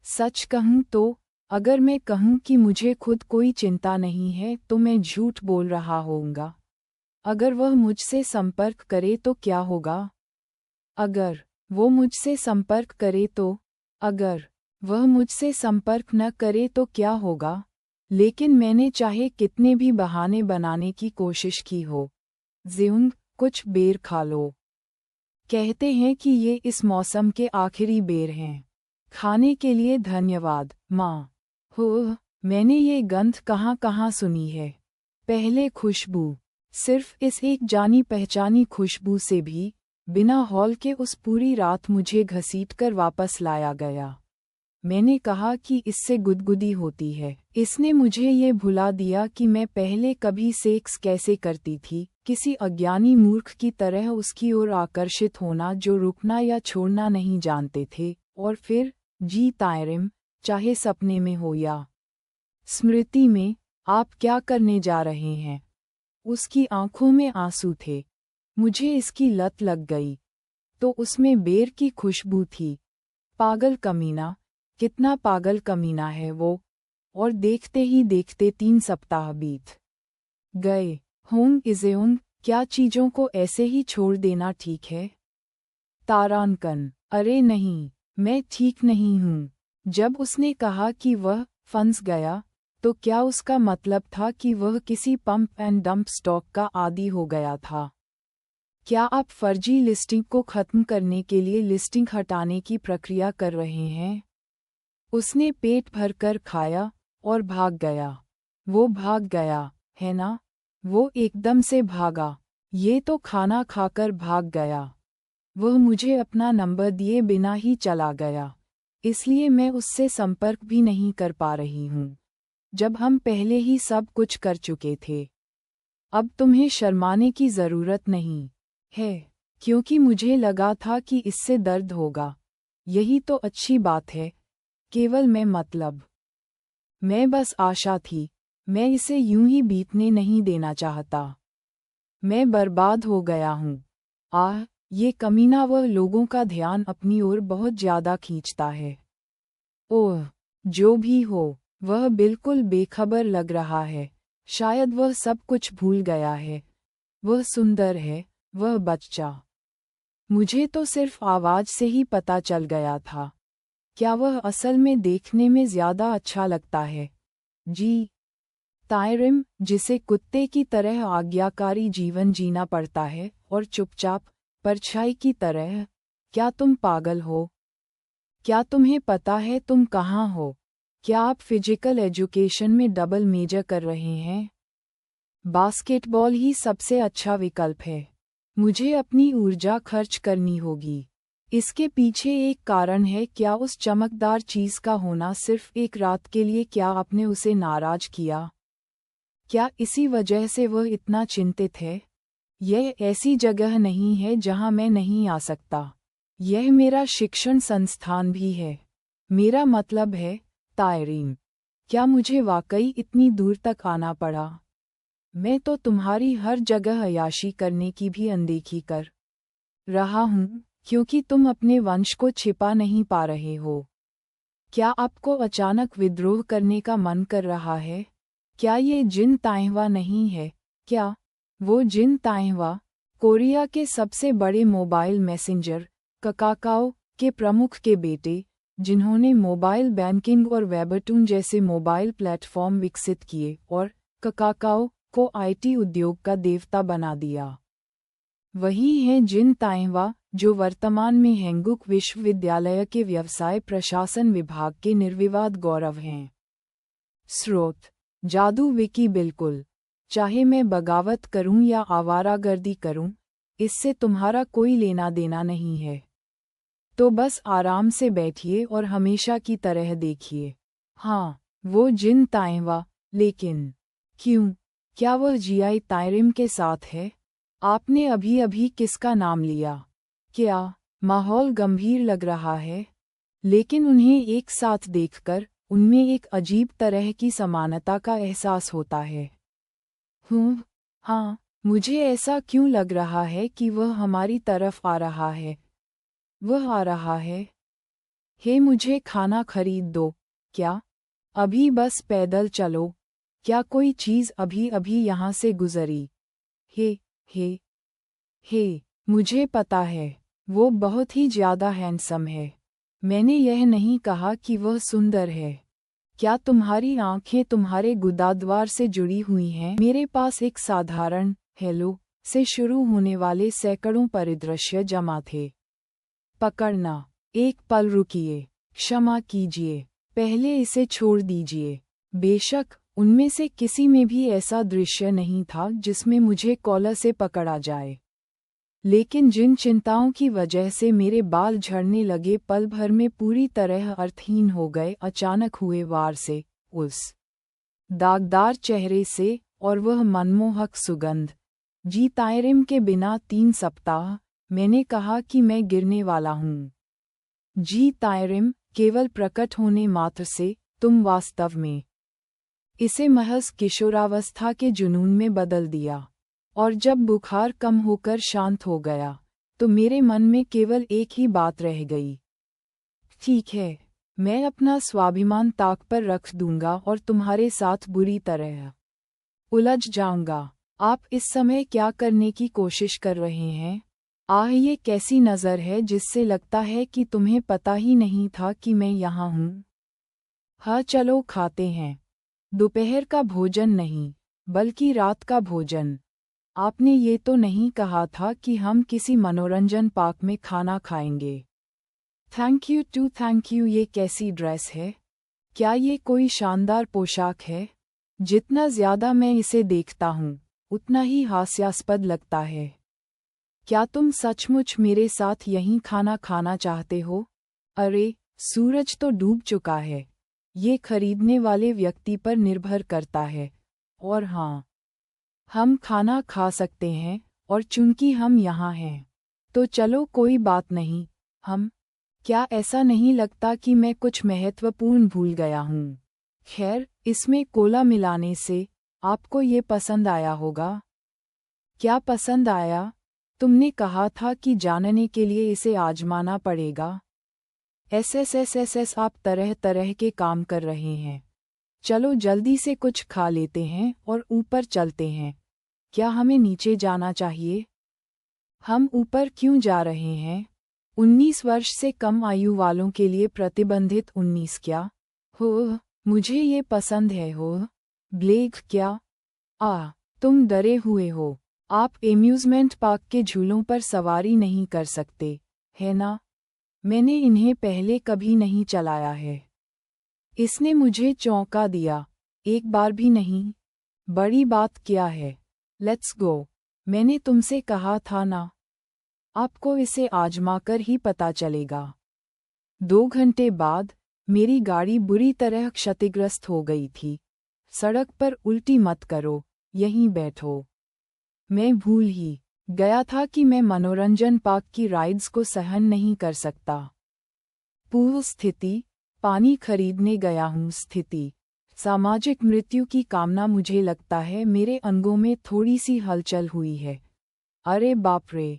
सच कहूँ तो, अगर मैं कहूँ कि मुझे खुद कोई चिंता नहीं है तो मैं झूठ बोल रहा होऊंगा। अगर वह मुझसे संपर्क करे तो क्या होगा? अगर वो मुझसे संपर्क करे तो, अगर वह मुझसे संपर्क न करे तो क्या होगा? लेकिन मैंने चाहे कितने भी बहाने बनाने की कोशिश की हो। ज़िउंग, कुछ बेर खा लो। कहते हैं कि ये इस मौसम के आखिरी बेर हैं। खाने के लिए धन्यवाद, माँ। हो, मैंने ये गंध कहाँ कहाँ सुनी है। पहले खुशबू, सिर्फ इस एक जानी पहचानी खुशबू से भी, बिना हॉल के उस पूरी रात मुझे घसीटकर वापस लाया गया। मैंने कहा कि इससे गुदगुदी होती है। इसने मुझे ये भुला दिया कि मैं पहले कभी सेक्स कैसे करती थी, किसी अज्ञानी मूर्ख की तरह उसकी ओर आकर्षित होना जो रुकना या छोड़ना नहीं जानते थे, और फिर, जी तायरिम, चाहे सपने में हो या स्मृति में, आप क्या करने जा रहे हैं? उसकी आंखों में आंसू थे। मुझे इसकी लत लग गई। तो उसमें बेर की खुशबू थी। पागल कमीना, कितना पागल कमीना है वो। और देखते ही देखते 3 सप्ताह बीत गए। होंग इज़ेउंग, क्या चीज़ों को ऐसे ही छोड़ देना ठीक है? तारांकन, अरे नहीं, मैं ठीक नहीं हूँ। जब उसने कहा कि वह फंस गया, तो क्या उसका मतलब था कि वह किसी पंप एंड डंप स्टॉक का आदी हो गया था? क्या आप फर्जी लिस्टिंग को खत्म करने के लिए लिस्टिंग हटाने की प्रक्रिया कर रहे हैं? उसने पेट भरकर खाया और भाग गया। वो भाग गया, है ना? वो एकदम से भागा। ये तो खाना खाकर भाग गया। वह मुझे अपना नंबर दिए बिना ही चला गया। इसलिए मैं उससे संपर्क भी नहीं कर पा रही हूँ। जब हम पहले ही सब कुछ कर चुके थे। अब तुम्हें शर्माने की ज़रूरत नहीं है, क्योंकि मुझे लगा था कि इससे दर्द होगा। यही तो अच्छी बात है। केवल मैं बस आशा थी। मैं इसे यूं ही बीतने नहीं देना चाहता। मैं बर्बाद हो गया हूँ। ये कमीना वह लोगों का ध्यान अपनी ओर बहुत ज्यादा खींचता है। ओह, जो भी हो, वह बिल्कुल बेखबर लग रहा है। शायद वह सब कुछ भूल गया है। वह सुंदर है, वह बच्चा। मुझे तो सिर्फ आवाज से ही पता चल गया था। क्या वह असल में देखने में ज्यादा अच्छा लगता है? जी तायरिम, जिसे कुत्ते की तरह आज्ञाकारी जीवन जीना पड़ता है और चुपचाप, परछाई की तरह। क्या तुम पागल हो? क्या तुम्हें पता है तुम कहाँ हो? क्या आप फिजिकल एजुकेशन में डबल मेजर कर रहे हैं? बास्केटबॉल ही सबसे अच्छा विकल्प है। मुझे अपनी ऊर्जा खर्च करनी होगी। इसके पीछे एक कारण है। क्या उस चमकदार चीज का होना सिर्फ एक रात के लिए? क्या आपने उसे नाराज किया? क्या इसी वजह से वह इतना चिंतित है? यह ऐसी जगह नहीं है जहां मैं नहीं आ सकता। यह मेरा शिक्षण संस्थान भी है। मेरा मतलब है, तायरीन, क्या मुझे वाकई इतनी दूर तक आना पड़ा? मैं तो तुम्हारी हर जगह अय्याशी करने की भी अनदेखी कर रहा हूँ, क्योंकि तुम अपने वंश को छिपा नहीं पा रहे हो। क्या आपको अचानक विद्रोह करने का मन कर रहा है? क्या ये जिन ताइहवा नहीं है? क्या वो जिन ताइहवा, कोरिया के सबसे बड़े मोबाइल मैसेंजर, ककाकाओ, के प्रमुख के बेटे, जिन्होंने मोबाइल बैंकिंग और वेबटून जैसे मोबाइल प्लेटफॉर्म विकसित किए और ककाकाओ को आईटी उद्योग का देवता बना दिया? वही हैं जिन ताइहवा, जो वर्तमान में हैंगुक विश्वविद्यालय के व्यवसाय प्रशासन विभाग के निर्विवाद गौरव हैं। स्रोत: जादू विकी। बिल्कुल, चाहे मैं बगावत करूं या आवारागर्दी करूं, इससे तुम्हारा कोई लेना देना नहीं है। तो बस आराम से बैठिए और हमेशा की तरह देखिए। हाँ, वो जिन ताइहवा, लेकिन क्यों? क्या वह जीआई तायरिम के साथ है? आपने अभी अभी किसका नाम लिया? क्या माहौल गंभीर लग रहा है? लेकिन उन्हें एक साथ देखकर, उनमें एक अजीब तरह की समानता का एहसास होता है। हाँ, मुझे ऐसा क्यों लग रहा है कि वह हमारी तरफ आ रहा है? वह आ रहा है। हे मुझे खाना खरीद दो। क्या? अभी बस पैदल चलो। क्या कोई चीज़ अभी अभी यहाँ से गुजरी? हे हे हे मुझे पता है, वो बहुत ही ज़्यादा हैंडसम है। मैंने यह नहीं कहा कि वह सुंदर है। क्या तुम्हारी आंखें तुम्हारे गुदाद्वार से जुड़ी हुई हैं? मेरे पास एक साधारण हेलो से शुरू होने वाले सैकड़ों परिदृश्य जमा थे। पकड़ना। एक पल रुकिए। क्षमा कीजिए। पहले इसे छोड़ दीजिए। बेशक, उनमें से किसी में भी ऐसा दृश्य नहीं था जिसमें मुझे कॉलर से पकड़ा जाए। लेकिन जिन चिंताओं की वजह से मेरे बाल झड़ने लगे पल भर में पूरी तरह अर्थहीन हो गए अचानक हुए वार से, उस दागदार चेहरे से और वह मनमोहक सुगंध। जी तायरिम के बिना 3 सप्ताह, मैंने कहा कि मैं गिरने वाला हूँ। जी तायरिम, केवल प्रकट होने मात्र से, तुम वास्तव में इसे महज किशोरावस्था के जुनून में बदल दिया। और जब बुखार कम होकर शांत हो गया, तो मेरे मन में केवल एक ही बात रह गई। ठीक है, मैं अपना स्वाभिमान ताक पर रख दूंगा और तुम्हारे साथ बुरी तरह उलझ जाऊंगा। आप इस समय क्या करने की कोशिश कर रहे हैं? आह, ये कैसी नज़र है जिससे लगता है कि तुम्हें पता ही नहीं था कि मैं यहाँ हूँ। हाँ, चलो खाते हैं। दोपहर का भोजन नहीं, बल्कि रात का भोजन। आपने ये तो नहीं कहा था कि हम किसी मनोरंजन पार्क में खाना खाएंगे। Thank you. ये कैसी ड्रेस है? क्या ये कोई शानदार पोशाक है? जितना ज़्यादा मैं इसे देखता हूँ, उतना ही हास्यास्पद लगता है। क्या तुम सचमुच मेरे साथ यहीं खाना खाना चाहते हो? अरे, सूरज तो डूब चुका है। ये खरीदने वाले व्यक्ति पर निर्भर करता है। और हाँ, हम खाना खा सकते हैं, और चूंकि हम यहाँ हैं, तो चलो कोई बात नहीं, हम। क्या ऐसा नहीं लगता कि मैं कुछ महत्वपूर्ण भूल गया हूँ? खैर, इसमें कोला मिलाने से आपको ये पसंद आया होगा। क्या पसंद आया? तुमने कहा था कि जानने के लिए इसे आजमाना पड़ेगा। एस आप तरह तरह के काम कर रहे हैं। चलो जल्दी से कुछ खा लेते हैं और ऊपर चलते हैं। क्या हमें नीचे जाना चाहिए? हम ऊपर क्यों जा रहे हैं? 19 वर्ष से कम आयु वालों के लिए प्रतिबंधित 19 क्या? हो, मुझे ये पसंद है हो। ब्लेक क्या? तुम डरे हुए हो। आप एम्यूज़मेंट पार्क के झूलों पर सवारी नहीं कर सकते, है ना? मैंने इन्हें पहले कभी नहीं चलाया है। इसने मुझे चौंका दिया। एक बार भी नहीं? बड़ी बात क्या है? Let's go. मैंने तुमसे कहा था ना। आपको इसे आजमाकर ही पता चलेगा। 2 घंटे बाद, मेरी गाड़ी बुरी तरह क्षतिग्रस्त हो गई थी। सड़क पर उल्टी मत करो, यहीं बैठो। मैं भूल ही गया था कि मैं मनोरंजन पार्क की राइड्स को सहन नहीं कर सकता। पूर्व स्थिति, पानी खरीदने गया हूँ स्थिति। सामाजिक मृत्यु की कामना। मुझे लगता है मेरे अंगों में थोड़ी सी हलचल हुई है। अरे बाप रे!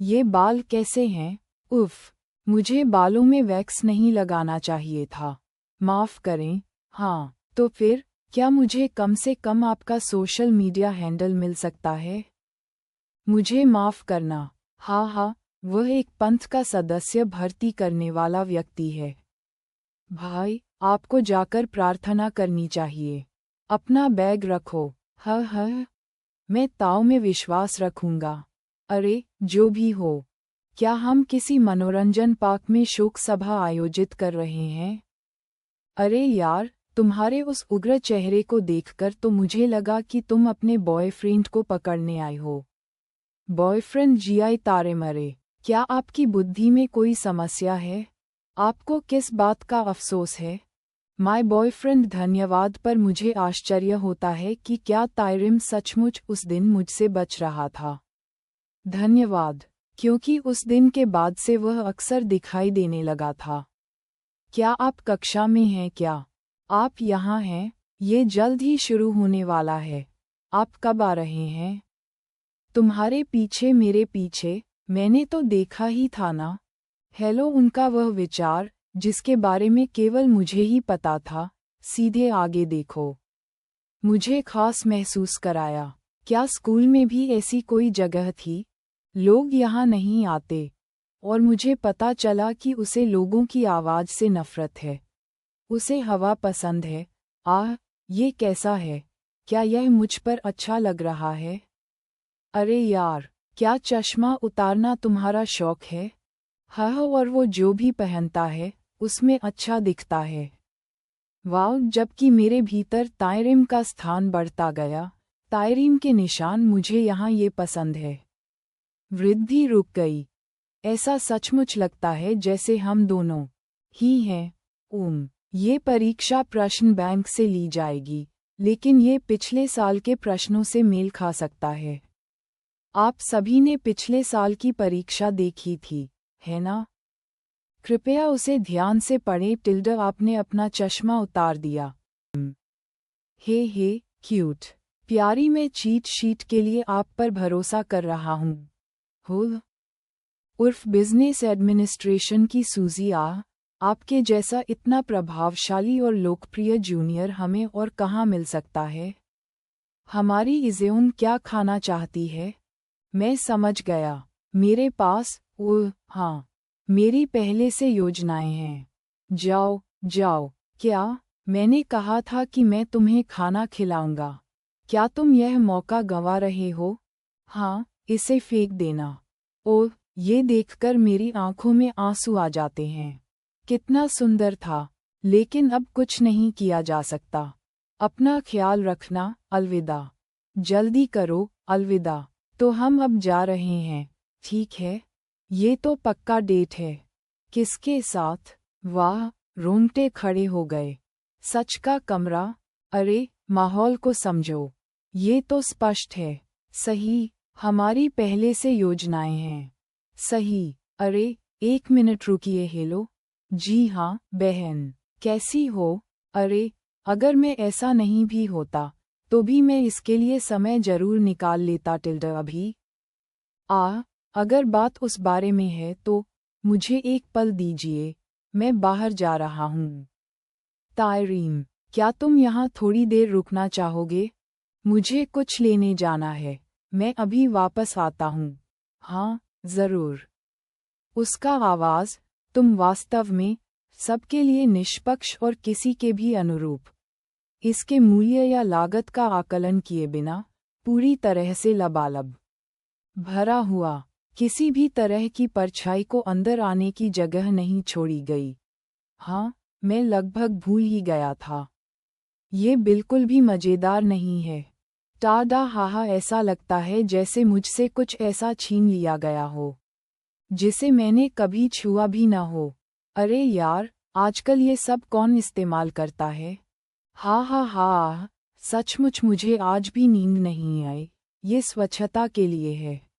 ये बाल कैसे हैं? उफ़, मुझे बालों में वैक्स नहीं लगाना चाहिए था। माफ़ करें। हाँ, तो फिर, क्या मुझे कम से कम आपका सोशल मीडिया हैंडल मिल सकता है? मुझे माफ़ करना। हाँ, वह एक पंथ का सदस्य भर्ती करने वाला व्यक्ति है। भाई, आपको जाकर प्रार्थना करनी चाहिए। अपना बैग रखो। हाँ, मैं ताऊ में विश्वास रखूंगा। अरे, जो भी हो, क्या हम किसी मनोरंजन पार्क में शोक सभा आयोजित कर रहे हैं? अरे यार, तुम्हारे उस उग्र चेहरे को देखकर तो मुझे लगा कि तुम अपने बॉयफ्रेंड को पकड़ने आए हो। बॉयफ्रेंड? जीआई तारे मरे। क्या आपकी बुद्धि में कोई समस्या है? आपको किस बात का अफसोस है? My boyfriend? धन्यवाद, पर मुझे आश्चर्य होता है कि क्या तायरिम सचमुच उस दिन मुझसे बच रहा था। धन्यवाद, क्योंकि उस दिन के बाद से वह अक्सर दिखाई देने लगा था। क्या आप कक्षा में हैं क्या? आप यहाँ हैं? ये जल्द ही शुरू होने वाला है। आप कब आ रहे हैं? तुम्हारे पीछे, मेरे पीछे। मैंने तो देखा ही था ना। हेलो। उनका वह विचार, जिसके बारे में केवल मुझे ही पता था। सीधे आगे देखो। मुझे खास महसूस कराया। क्या स्कूल में भी ऐसी कोई जगह थी? लोग यहाँ नहीं आते। और मुझे पता चला कि उसे लोगों की आवाज़ से नफरत है। उसे हवा पसंद है। आह, ये कैसा है? क्या यह मुझ पर अच्छा लग रहा है? अरे यार, क्या चश्मा उतारना तुम्हारा शौक है? हाँ, और वो जो भी पहनता है, उसमें अच्छा दिखता है। वाह, जबकि मेरे भीतर तायरिम का स्थान बढ़ता गया। तायरीम के निशान, मुझे यहाँ ये पसंद है। वृद्धि रुक गई। ऐसा सचमुच लगता है जैसे हम दोनों ही हैं। ये परीक्षा प्रश्न बैंक से ली जाएगी, लेकिन ये पिछले साल के प्रश्नों से मेल खा सकता है। आप सभी ने पिछले साल की परीक्षा देखी थी, है ना? कृपया उसे ध्यान से पढ़ें। टिल्डर, आपने अपना चश्मा उतार दिया। हे, क्यूट। प्यारी, मैं चीट शीट के लिए आप पर भरोसा कर रहा हूँ। हो उर्फ बिजनेस एडमिनिस्ट्रेशन की सूजी। आपके जैसा इतना प्रभावशाली और लोकप्रिय जूनियर हमें और कहाँ मिल सकता है? हमारी इज़ेउन क्या खाना चाहती है? मैं समझ गया। मेरे पास हाँ, मेरी पहले से योजनाएं हैं। जाओ जाओ। क्या? मैंने कहा था कि मैं तुम्हें खाना खिलाऊंगा। क्या तुम यह मौका गंवा रहे हो? हाँ, इसे फेंक देना। ओह, ये देखकर मेरी आंखों में आंसू आ जाते हैं। कितना सुंदर था, लेकिन अब कुछ नहीं किया जा सकता। अपना ख्याल रखना। अलविदा। जल्दी करो। अलविदा। तो हम अब जा रहे हैं, ठीक है? ये तो पक्का डेट है। किसके साथ? वाह, रोंगटे खड़े हो गए। सच का कमरा? अरे, माहौल को समझो। ये तो स्पष्ट है। सही, हमारी पहले से योजनाएं हैं। सही। अरे, एक मिनट रुकिए। हेलो। जी हाँ, बहन। कैसी हो? अरे, अगर मैं ऐसा नहीं भी होता, तो भी मैं इसके लिए समय जरूर निकाल लेता। टिल्डर, अभी अगर बात उस बारे में है तो मुझे एक पल दीजिए। मैं बाहर जा रहा हूँ। तायरीम, क्या तुम यहाँ थोड़ी देर रुकना चाहोगे? मुझे कुछ लेने जाना है। मैं अभी वापस आता हूँ। हाँ, जरूर। उसका आवाज़, तुम वास्तव में सबके लिए निष्पक्ष और किसी के भी अनुरूप, इसके मूल्य या लागत का आकलन किए बिना, पूरी तरह से लबालब भरा हुआ। किसी भी तरह की परछाई को अंदर आने की जगह नहीं छोड़ी गई। हाँ, मैं लगभग भूल ही गया था। ये बिल्कुल भी मज़ेदार नहीं है। टाडा, हाहा, ऐसा लगता है जैसे मुझसे कुछ ऐसा छीन लिया गया हो जिसे मैंने कभी छुआ भी न हो। अरे यार, आजकल ये सब कौन इस्तेमाल करता है? हा, सचमुच मुझे आज भी नींद नहीं आई। ये स्वच्छता के लिए है।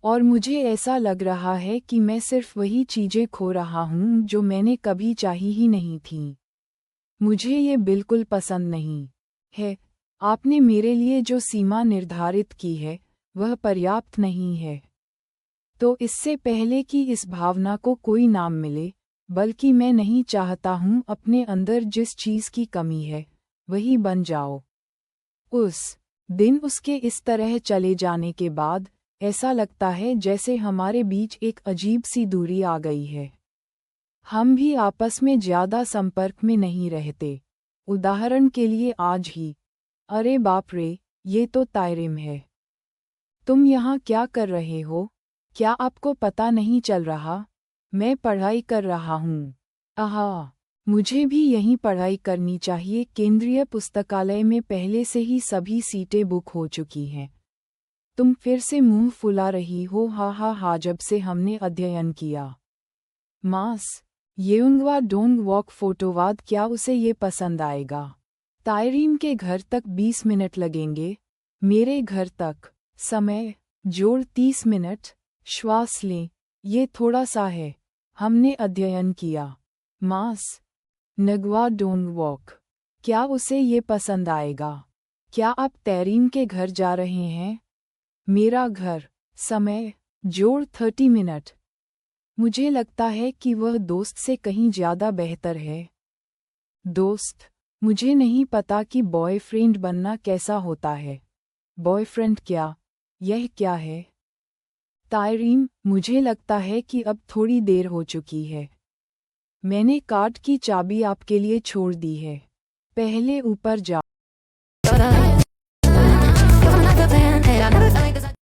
और मुझे ऐसा लग रहा है कि मैं सिर्फ वही चीज़ें खो रहा हूँ जो मैंने कभी चाही ही नहीं थीं। मुझे ये बिल्कुल पसंद नहीं है। आपने मेरे लिए जो सीमा निर्धारित की है, वह पर्याप्त नहीं है। तो इससे पहले कि इस भावना को कोई नाम मिले, बल्कि मैं नहीं चाहता हूँ अपने अंदर जिस चीज़ की कमी है, वही बन जाओ। उस दिन उसके इस तरह चले जाने के बाद ऐसा लगता है जैसे हमारे बीच एक अजीब सी दूरी आ गई है। हम भी आपस में ज़्यादा संपर्क में नहीं रहते। उदाहरण के लिए आज ही। अरे बाप रे, ये तो तायरिम है। तुम यहाँ क्या कर रहे हो? क्या आपको पता नहीं चल रहा? मैं पढ़ाई कर रहा हूँ। आहा, मुझे भी यहीं पढ़ाई करनी चाहिए। केंद्रीय पुस्तकालय में पहले से ही सभी सीटें बुक हो चुकी हैं। तुम फिर से मुंह फुला रही हो। हा, जब से हमने अध्ययन किया। मास येउंगवा डोंग वॉक फोटोवाद, क्या उसे ये पसंद आएगा? तायरीम के घर तक 20 मिनट लगेंगे। मेरे घर तक समय जोड़ 30 मिनट। श्वास लें, ये थोड़ा सा है। हमने अध्ययन किया। मास नगवा डोंग वॉक, क्या उसे ये पसंद आएगा? क्या आप तायरीम के घर जा रहे हैं? मेरा घर समय जोड़ 30 मिनट। मुझे लगता है कि वह दोस्त से कहीं ज़्यादा बेहतर है। दोस्त, मुझे नहीं पता कि बॉयफ्रेंड बनना कैसा होता है। बॉयफ्रेंड क्या? यह क्या है? तायरीम, मुझे लगता है कि अब थोड़ी देर हो चुकी है। मैंने कार की चाबी आपके लिए छोड़ दी है। पहले ऊपर जाओ।